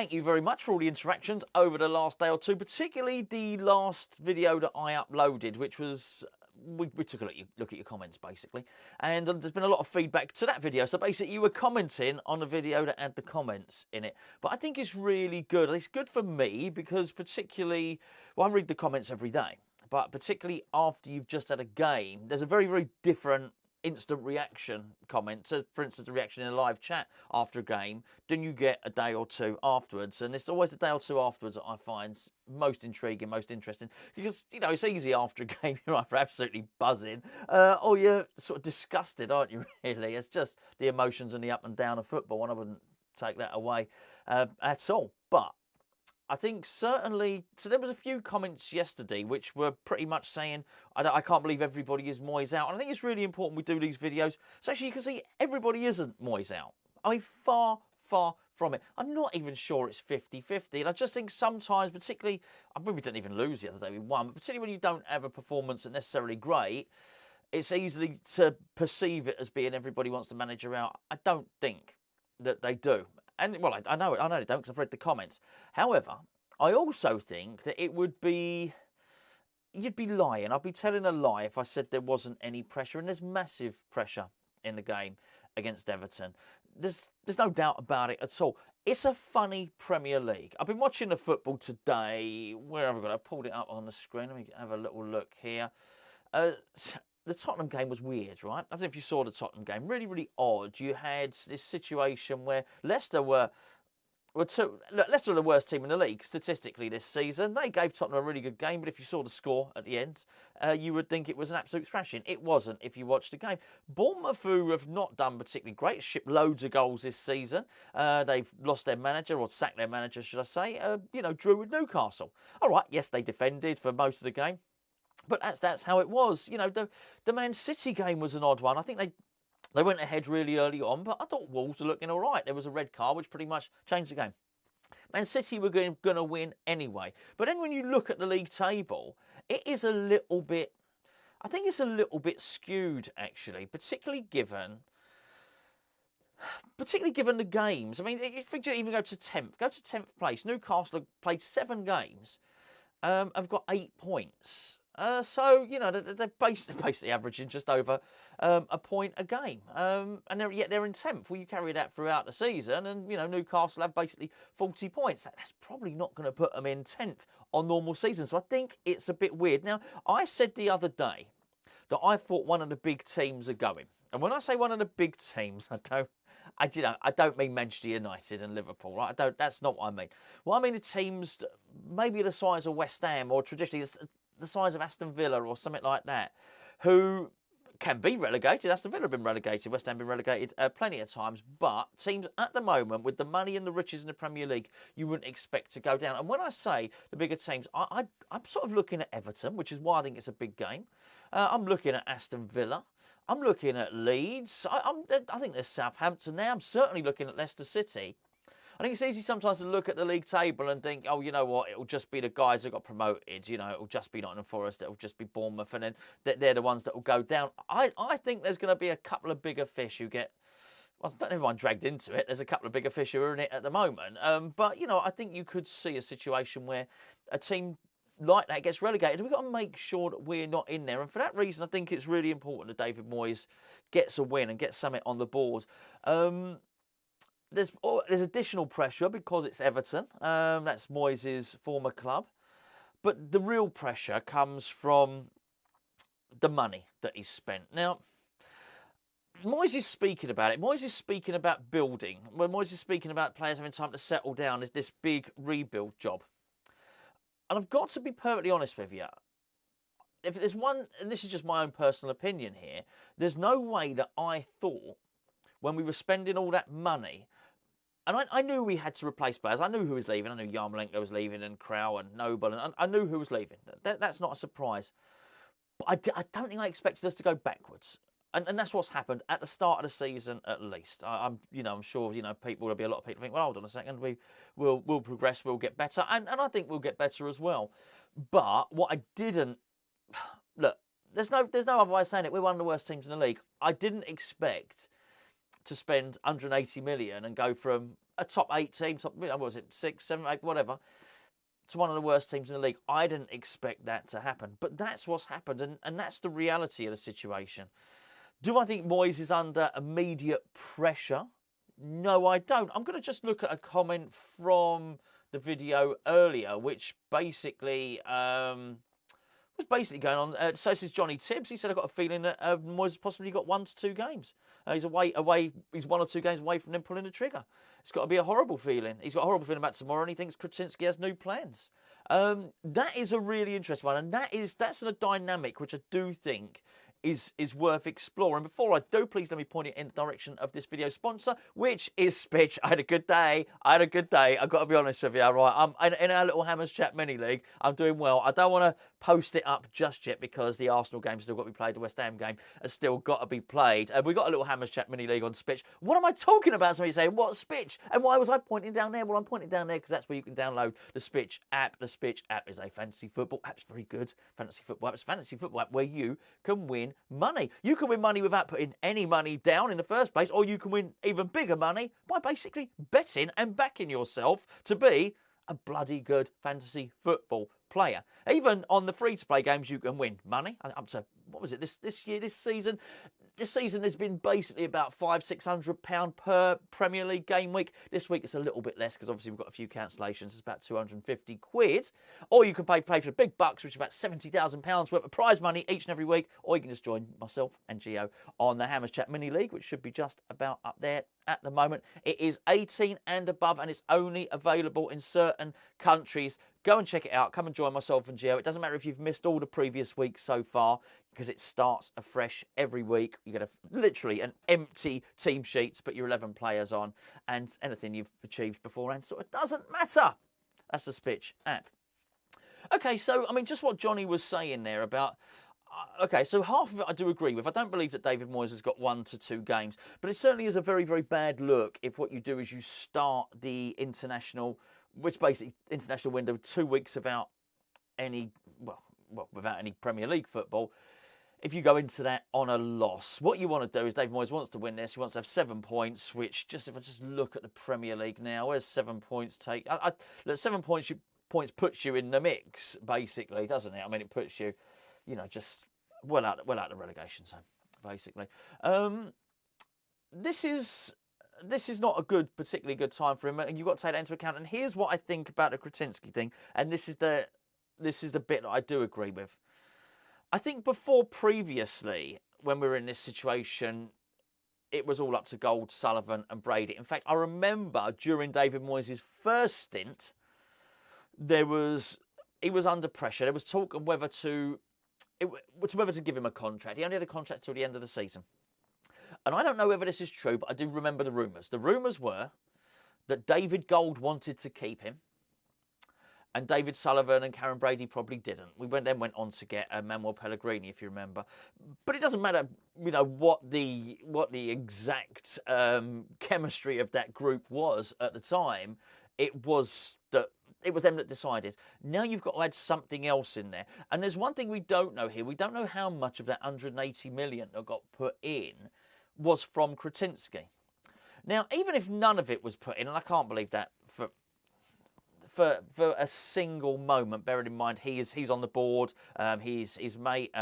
thank you very much for all the interactions over the last day or two, particularly the last video that I uploaded, which was... We took a look at your comments, basically. And there's been a lot of feedback to that video. So basically, you were commenting on the video that had the comments in it. But I think it's really good. It's good for me because particularly... Well, I read the comments every day. But particularly after you've just had a game, there's a very, very different instant reaction comment. So, for instance, a reaction in a live chat after a game, then you get a day or two afterwards. And it's always a day or two afterwards that I find most intriguing, most interesting. Because, you know, it's easy after a game, you're either absolutely buzzing or you're sort of disgusted, aren't you, really? It's just the emotions and the up and down of football, and I wouldn't take that away at all. But I think certainly, so there was a few comments yesterday which were pretty much saying, I can't believe everybody is Moyes out. And I think it's really important we do these videos. So actually you can see everybody isn't Moyes out. I mean, far, far from it. I'm not even sure it's 50-50. And I just think sometimes, particularly, I mean, we didn't even lose the other day, we won, but particularly when you don't have a performance that's necessarily great, it's easy to perceive it as being everybody wants the manager out. I don't think that they do. And, well, I know they don't because I've read the comments. However, I also think that it would be... You'd be lying. I'd be telling a lie if I said there wasn't any pressure. And there's massive pressure in the game against Everton. There's no doubt about it at all. It's a funny Premier League. I've been watching the football today. Where have I got it? I pulled it up on the screen. Let me have a little look here. The Tottenham game was weird, right? I don't know if you saw the Tottenham game. Really, really odd. You had this situation where Leicester were the worst team in the league statistically this season. They gave Tottenham a really good game, but if you saw the score at the end, you would think it was an absolute thrashing. It wasn't if you watched the game. Bournemouth, who have not done particularly great, shipped loads of goals this season. They've lost their manager, or sacked their manager, should I say, drew with Newcastle. All right, yes, they defended for most of the game. But that's how it was. You know, the Man City game was an odd one. I think they went ahead really early on, but I thought Wolves were looking all right. There was a red card, which pretty much changed the game. Man City were going to win anyway. But then when you look at the league table, it is a little bit... I think it's a little bit skewed, actually, particularly given the games. I mean, if we even go to 10th place. Newcastle have played 7 games, have got 8 points. So, you know, they're basically averaging just over a point a game. And yet they're in 10th. Well, you carry that throughout the season and, you know, Newcastle have basically 40 points. That's probably not going to put them in 10th on normal seasons. So I think it's a bit weird. Now, I said the other day that I thought one of the big teams are going. And when I say one of the big teams, I don't mean Manchester United and Liverpool, right? That's not what I mean. Well, I mean the teams maybe the size of West Ham or traditionally the size of Aston Villa or something like that, who can be relegated. Aston Villa have been relegated. West Ham have been relegated plenty of times. But teams at the moment, with the money and the riches in the Premier League, you wouldn't expect to go down. And when I say the bigger teams, I'm sort of looking at Everton, which is why I think it's a big game. I'm looking at Aston Villa. I'm looking at Leeds. I think there's Southampton now. I'm certainly looking at Leicester City. I think it's easy sometimes to look at the league table and think, oh, you know what, it'll just be the guys that got promoted. You know, it'll just be Nottingham Forest, it'll just be Bournemouth, and then they're the ones that will go down. I think there's going to be a couple of bigger fish who get, well, not everyone dragged into it. There's a couple of bigger fish who are in it at the moment. But, you know, I think you could see a situation where a team like that gets relegated. We've got to make sure that we're not in there. And for that reason, I think it's really important that David Moyes gets a win and gets something on the board. There's additional pressure because it's Everton. That's Moyes' former club. But the real pressure comes from the money that he's spent. Now, Moyes is speaking about it. Moyes is speaking about building. When Moyes is speaking about players having time to settle down, is this big rebuild job. And I've got to be perfectly honest with you. If there's one, and this is just my own personal opinion here, there's no way that I thought when we were spending all that money, and I knew we had to replace players. I knew who was leaving. I knew Yarmolenko was leaving and Krau and Noble, and I knew who was leaving. That's not a surprise. But I don't think I expected us to go backwards. And that's what's happened at the start of the season, at least. I'm sure, there'll be a lot of people think, well, hold on a second, we'll progress, we'll get better, and I think we'll get better as well. But what I didn't look, there's no other way of saying it. We're one of the worst teams in the league. I didn't expect to spend 180 million and go from a top 8 team, what was it, 6, 7, 8, whatever, to one of the worst teams in the league. I didn't expect that to happen. But that's what's happened, and that's the reality of the situation. Do I think Moyes is under immediate pressure? No, I don't. I'm going to just look at a comment from the video earlier, which basically was basically going on. So this is Johnny Tibbs. He said, I've got a feeling that Moyes has possibly got 1 to 2 games. He's away. He's 1 or 2 games away from them pulling the trigger. It's got to be a horrible feeling. He's got a horrible feeling about tomorrow, and he thinks Kretinsky has new plans. That is a really interesting one, and that's a dynamic which I do think is worth exploring. Before I do, please let me point it in the direction of this video sponsor, which is Spitch. I had a good day. I've got to be honest with you, right? I'm in our little Hammers Chat mini league. I'm doing well. I don't want to post it up just yet because the Arsenal game's still got to be played. The West Ham game has still got to be played. We've got a little Hammers Chat mini league on Spitch. What am I talking about? Somebody saying, what's Spitch? And why was I pointing down there? Well, I'm pointing down there because that's where you can download the Spitch app. The Spitch app is a fantasy football app. It's very good. Fantasy football app. It's a fantasy football app where you can win money. You can win money without putting any money down in the first place, or you can win even bigger money by basically betting and backing yourself to be a bloody good fantasy football player. Even on the free-to-play games, you can win money. Up to, what was it, this season? This season has been basically about £500-600 per Premier League game week. This week it's a little bit less because obviously we've got a few cancellations. It's about £250. Or you can pay for the big bucks, which is about £70,000 worth of prize money each and every week. Or you can just join myself and Gio on the Hammers Chat Mini League, which should be just about up there at the moment. It is 18 and above, and it's only available in certain countries. Go and check it out. Come and join myself and Gio. It doesn't matter if you've missed all the previous weeks so far, because it starts afresh every week. You get literally an empty team sheet to put your 11 players on, and anything you've achieved beforehand sort of doesn't matter. That's the Spitch app. Okay, so, I mean, just what Johnny was saying there about... Okay, so half of it I do agree with. I don't believe that David Moyes has got 1 to 2 games, but it certainly is a very, very bad look if what you do is you start the international, which basically international window 2 weeks without any, well, without any Premier League football. If you go into that on a loss, what you want to do is David Moyes wants to win this. He wants to have 7 points, which just if I just look at the Premier League now, where's 7 points take? Look, 7 points puts you in the mix, basically, doesn't it? I mean, it puts you, you know, just well out the relegation zone, basically. This is not a particularly good time for him, and you've got to take that into account. And here's what I think about the Kretinsky thing, and this is the bit that I do agree with. I think previously, when we were in this situation, it was all up to Gold, Sullivan and Brady. In fact, I remember during David Moyes' first stint, he was under pressure. There was talk of whether to give him a contract. He only had a contract till the end of the season. And I don't know whether this is true, but I do remember the rumours. The rumours were that David Gold wanted to keep him, and David Sullivan and Karen Brady probably didn't. We then went on to get Manuel Pellegrini, if you remember. But it doesn't matter, you know, what the exact chemistry of that group was at the time. It was them that decided. Now you've got to add something else in there. And there's one thing we don't know here. We don't know how much of that 180 million that got put in was from Kretinsky. Now, even if none of it was put in, and I can't believe that for a single moment, bearing in mind he's on the board, his mate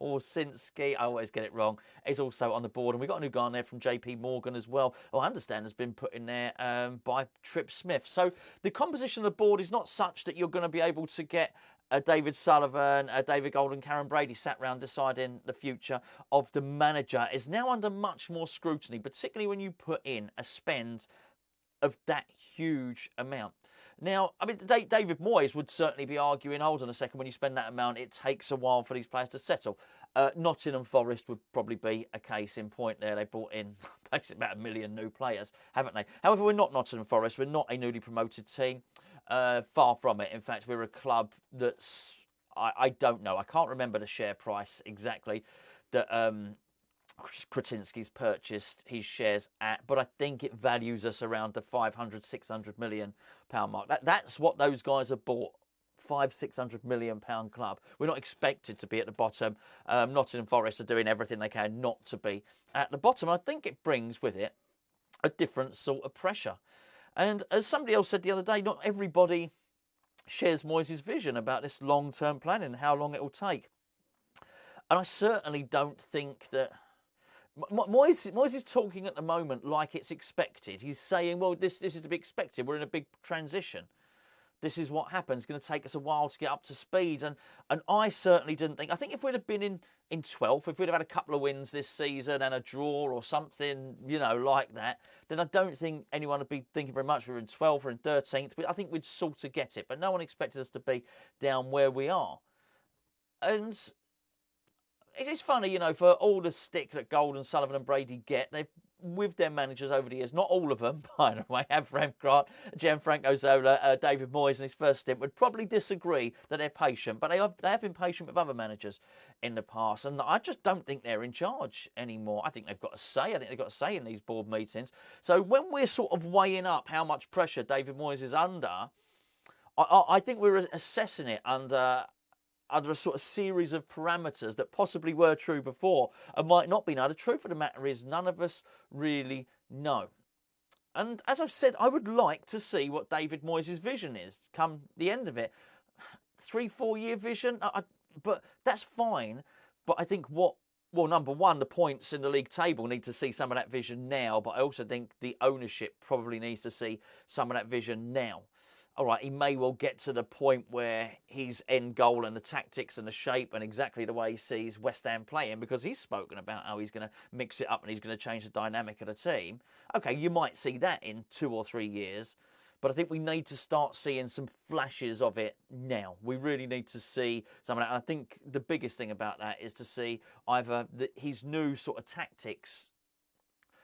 Orsinski, I always get it wrong, is also on the board, and we've got a new guy on there from JP Morgan as well, who I understand has been put in there by Trip Smith. So the composition of the board is not such that you're going to be able to get David Sullivan, David Gold and Karen Brady sat round deciding the future of the manager. Is now under much more scrutiny, particularly when you put in a spend of that huge amount. Now, I mean, David Moyes would certainly be arguing, hold on a second, when you spend that amount, it takes a while for these players to settle. Nottingham Forest would probably be a case in point there. They brought in basically about 1 million new players, haven't they? However, we're not Nottingham Forest. We're not a newly promoted team. Far from it. In fact, we're a club that's, I don't know, I can't remember the share price exactly that Kretinsky's purchased his shares at, but I think it values us around the 500-600 million pound mark. That's what those guys have bought. 500-600 million pound club. We're not expected to be at the bottom. Nottingham Forest are doing everything they can not to be at the bottom. I think it brings with it a different sort of pressure. And as somebody else said the other day, not everybody shares Moyes' vision about this long-term planning and how long it will take. And I certainly don't think that... Moyes is talking at the moment like it's expected. He's saying, well, this is to be expected. We're in a big transition. This is what happens. It's going to take us a while to get up to speed. And I certainly didn't think... I think if we'd have been in 12th, if we'd have had a couple of wins this season and a draw or something, like that, then I don't think anyone would be thinking very much. We were in 12th or in 13th. I think we'd sort of get it. But no one expected us to be down where we are. And it's funny, for all the stick that Golden, Sullivan and Brady get, they've, with their managers over the years, not all of them, by the way, Avram Grant, Gianfranco Zola, David Moyes in his first stint, would probably disagree that they're patient, but they have been patient with other managers in the past, and I just don't think they're in charge anymore. I think they've got a say. I think they've got a say in these board meetings. So when we're sort of weighing up how much pressure David Moyes is under, I think we're assessing it under a sort of series of parameters that possibly were true before and might not be now. The truth of the matter is none of us really know. And as I've said, I would like to see what David Moyes' vision is come the end of it. 3-4 year vision, but that's fine. But I think number one, the points in the league table need to see some of that vision now, but I also think the ownership probably needs to see some of that vision now. All right, he may well get to the point where his end goal and the tactics and the shape and exactly the way he sees West Ham playing, because he's spoken about how he's going to mix it up and he's going to change the dynamic of the team. Okay, you might see that in 2 or 3 years, but I think we need to start seeing some flashes of it now. We really need to see some of that. And I think the biggest thing about that is to see either his new sort of tactics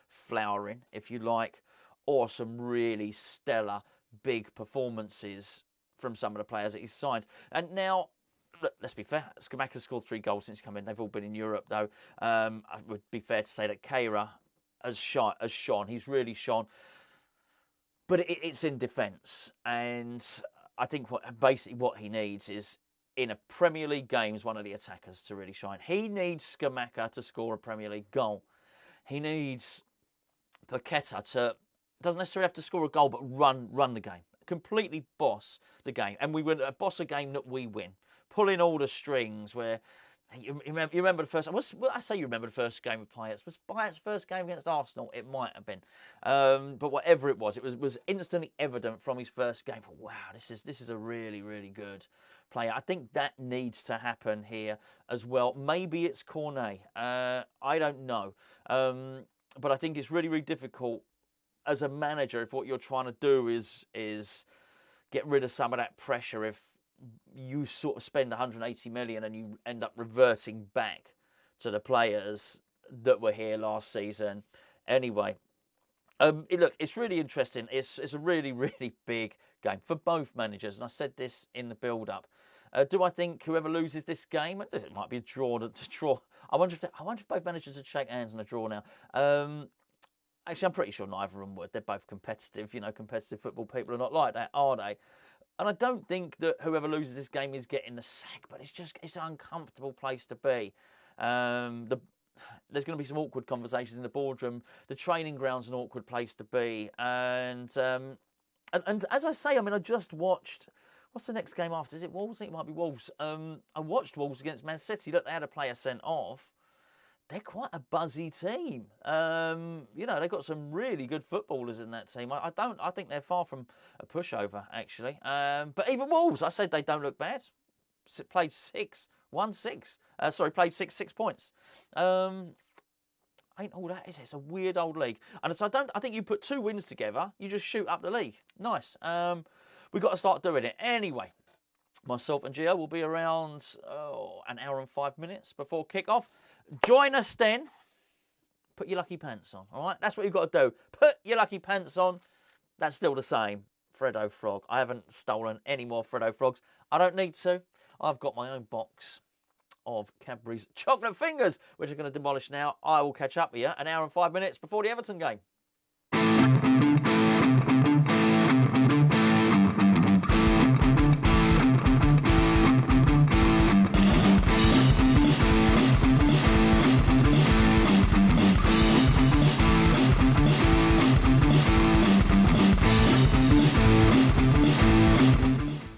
flowering, if you like, or some really stellar big performances from some of the players that he's signed. And now, look, let's be fair, Scamacca's scored 3 goals since he's come in. They've all been in Europe, though. It would be fair to say that Keira has shone. He's really shone. But it's in defence. And I think basically what he needs is, in a Premier League game, one of the attackers to really shine. He needs Scamacca to score a Premier League goal. He needs Paqueta to... doesn't necessarily have to score a goal, but run the game. Completely boss the game. And we win a boss a game that we win. Pulling all the strings where... You remember the first... I say you remember the first game of Payet's. Was Payet's first game against Arsenal? It might have been. But whatever it was instantly evident from his first game. Wow, this is a really, really good player. I think that needs to happen here as well. Maybe it's Cornet. I don't know. But I think it's really, really difficult as a manager, if what you're trying to do is get rid of some of that pressure, if you sort of spend 180 million and you end up reverting back to the players that were here last season. Anyway, look, it's really interesting. It's a really, really big game for both managers, and I said this in the build-up. Do I think whoever loses this game, it might be a draw to draw. I wonder if both managers would shake hands in a draw now. Actually, I'm pretty sure neither of them would. They're both competitive. Competitive football people are not like that, are they? And I don't think that whoever loses this game is getting the sack, but it's an uncomfortable place to be. There's going to be some awkward conversations in the boardroom. The training ground's an awkward place to be. And as I say, I just watched... What's the next game after? Is it Wolves? I think it might be Wolves. I watched Wolves against Man City. Look, they had a player sent off. They're quite a buzzy team. They've got some really good footballers in that team. I think they're far from a pushover, actually. But even Wolves, I said they don't look bad. Played 6 points. Ain't all that, is it? It's a weird old league. And so I think you put 2 wins together, you just shoot up the league. Nice. We've got to start doing it. Anyway, myself and Gio will be around an hour and 5 minutes before kick-off. Join us then. Put your lucky pants on, all right? That's what you've got to do. Put your lucky pants on. That's still the same. Freddo Frog. I haven't stolen any more Freddo Frogs. I don't need to. I've got my own box of Cadbury's chocolate fingers, which I'm going to demolish now. I will catch up with you an hour and 5 minutes before the Everton game.